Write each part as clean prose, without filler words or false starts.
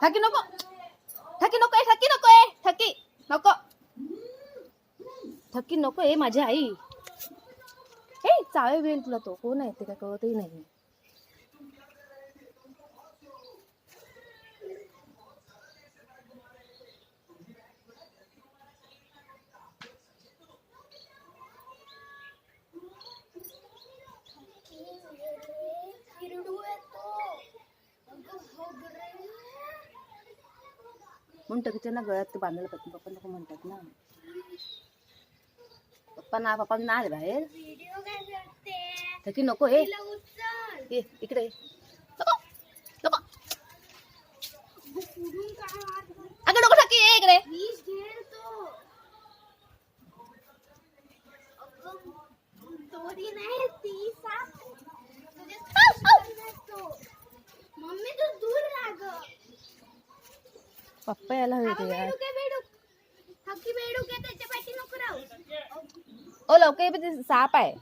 ठकी नको ठकी नको ठकी नको ठकी नको ठकी नको माझी आई हे चाळे वेळ तुला तो कोण आहे ते काय कळतही नाही. म्हणतो की त्यांना गळ्यात ते बांधायला पाहिजे. पप्पा नको म्हणतात ना. पप्पा ना आले बाहेर ठकी नको हे इकडे नको नको अगं नको ठकी इकडे. पप्पा यायला हवे यार. ओ लवकर साप आहे.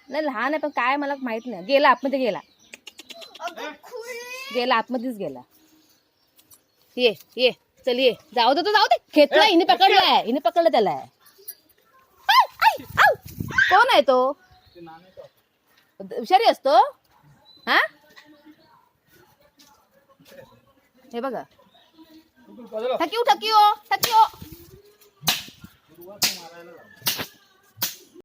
नाही लहान आहे पण काय मला माहित नाही. गेला आतमध्ये गेला आतमध्येच गेला. ये चल ये जाऊ दे खेचला हिने पकडलं त्याला. कोण आहे तो? हुशारी असतो हा. हे बघा ठकी हो